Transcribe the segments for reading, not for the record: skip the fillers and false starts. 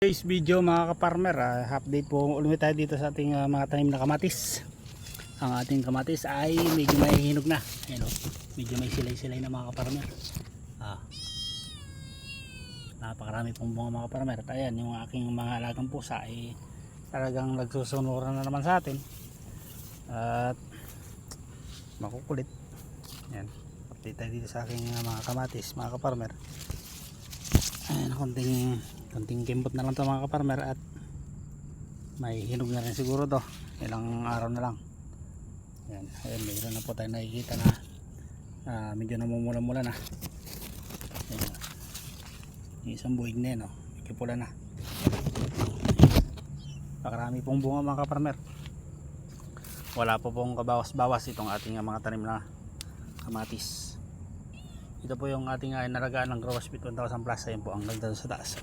Today's video mga ka-farmer, update po ulit tayo dito sa ating mga tanim na kamatis. Ang ating kamatis ay medyo may hinog na. Ayan, medyo may silay-silay na mga ka-farmer. Napakarami pong bunga mga ka-farmer. At ayan, yung aking mga alagang pusa ay talagang nagsusunuran na naman sa atin. At makukulit. Ayan, update tayo dito sa aking mga kamatis mga ka-farmer. Ayan, konting kimbot na lang to mga ka-farmer at may hinog na rin siguro to, ilang araw na lang. Ayan, mayroon na po tayo nakikita na medyo namumula-mula na. Ayan, yung isang buwig na yun, medyo pula na. Pakarami pong bunga mga ka-farmer. Wala po pong kabawas-bawas itong ating mga tanim na kamatis. Ito po yung ating nalagaan ng Growers Beet 1000 Plus. Ayun po ang ganda sa taas.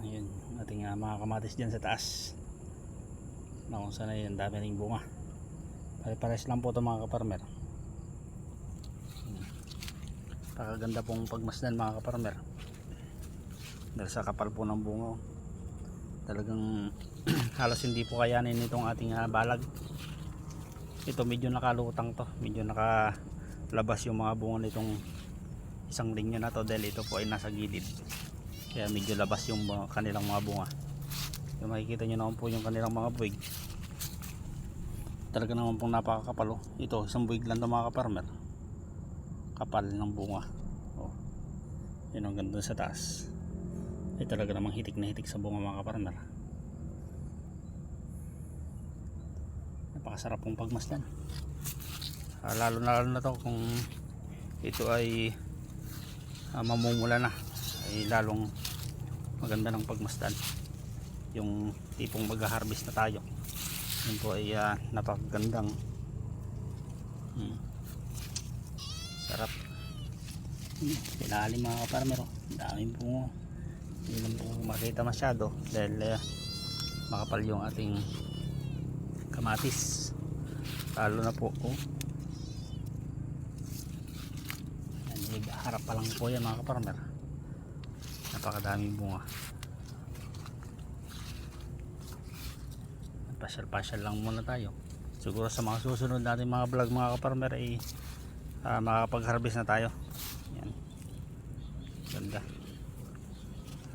Ayun, ating mga kamatis dyan sa taas. Na kung saan ay ang dami ring bunga. Pare-pares lang po ito mga ka-farmer. Pakaganda pong pagmasdan mga ka-farmer. Dahil sa kapal po ng bunga. Talagang halos hindi po kayanin itong ating balag. Ito medyo nakalutang to. Medyo labas yung mga bunga nitong isang linya na to dahil ito po ay nasa gilid, kaya medyo labas yung kanilang mga bunga. Yung makikita nyo naman po yung kanilang mga buwig, talaga naman pong napakakapal. Ito isang buwig lang to mga ka-farmer, kapal ng bunga. Yun ang ganda sa taas ay talaga namang hitik na hitik sa bunga mga ka-farmer. Napakasarap pong pagmasdan. Lalo na to kung ito ay mamumula na, ay lalong maganda ng pagmasdan. Yung tipong mag-harvest na tayo, yun po ay napakagandang sarap. Pinalim mga ka-farmer, daming bunga. Hindi lang po makita masyado dahil makapal yung ating kamatis. Lalo na po harap pa lang po yan mga ka-farmer, napakadaming bunga. Pasyal-pasyal lang muna tayo. Siguro sa mga susunod natin mga vlog mga ka-farmer ay makakapag-harvest na tayo. Yan, ganda.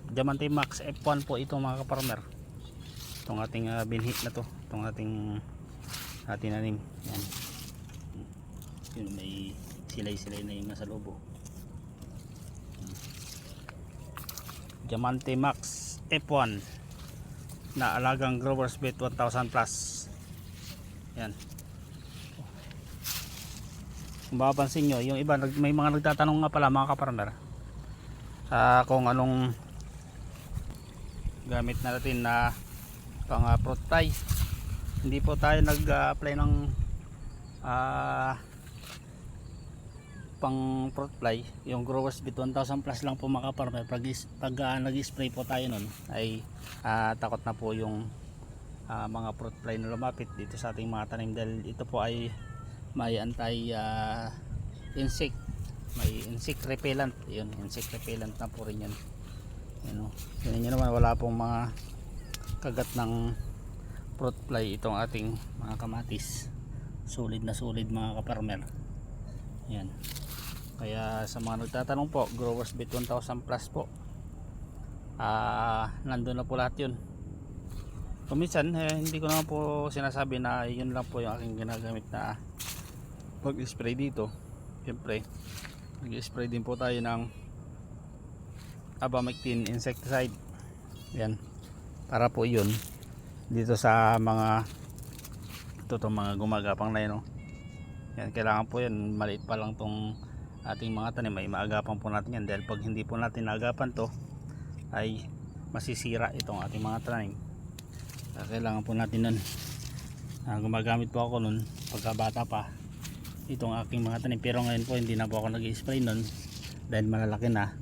Diamante Max F1 po ito mga ka-farmer. Itong ating binhit na to, itong ating tinanim. Yan, yun, may silay-silay na yung nasa loob. Diamante Max F1 na alagang Growers Beet 1000 Plus. Yan, kung mapapansin nyo, yung iba may mga nagtatanong nga pala mga ka-farmer kung anong gamit natin na pang fruit fly. Hindi po tayo nag-apply ng pang fruit fly. Yung Growers Beet 1000 Plus lang po mga ka-farmer. Pag nag-spray po tayo nun ay takot na po yung mga fruit fly na lumapit dito sa ating mga tanim, dahil ito po ay may anti insect, may insect repellent. Yun, insect repellent na po rin yan. Yun nyo naman, wala pong mga kagat ng fruit fly itong ating mga kamatis. Solid na solid mga ka-farmer. Yan, kaya sa mga nagtatanong po, Growers Beet 1000 Plus po, nandun na po lahat yun. Kuminsan hindi ko naman po sinasabi na yun lang po yung aking ginagamit na pag-spray dito. Siyempre nag-spray din po tayo ng Abamectin insecticide. Yan, para po yun dito sa mga mga gumagapang na yun. Yan, kailangan po yan, maliit pa lang tong ating mga tanim, ay maagapan po natin yan, dahil pag hindi po natin naagapan to ay masisira itong ating mga tanim. Kailangan po natin nun. Gumagamit po ako nun pagkabata pa itong aking mga tanim, pero ngayon po hindi na po ako nag-spray nun dahil malalaki na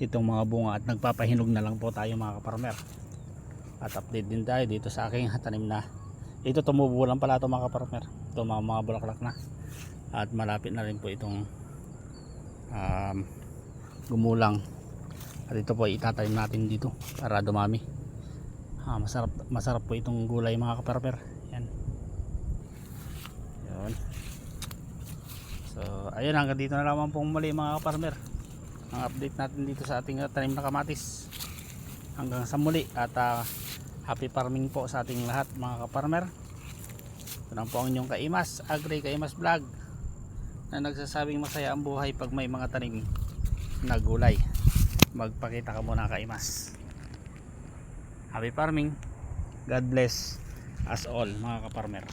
itong mga bunga at nagpapahinog na lang po tayo mga ka-farmer. At update din tayo dito sa aking tanim na ito, tumubo lang pala ito mga ka-farmer. Ito mga bulaklak na at malapit na rin po itong gumulang At ito po itatanim natin dito para dumami. Masarap po itong gulay mga kaparmer. Yan. Yun. So ayun, hanggang dito na lamang pong muli mga kaparmer ang update natin dito sa ating tanim na kamatis. Hanggang sa muli at happy farming po sa ating lahat mga kaparmer. Ito lang po ang inyong Kaimas Agri Kaimas Vlog na nagsasabing masaya ang buhay pag may mga tanim na gulay. Magpakita ka muna Kaimas. Happy farming. God bless us all mga kaparmer.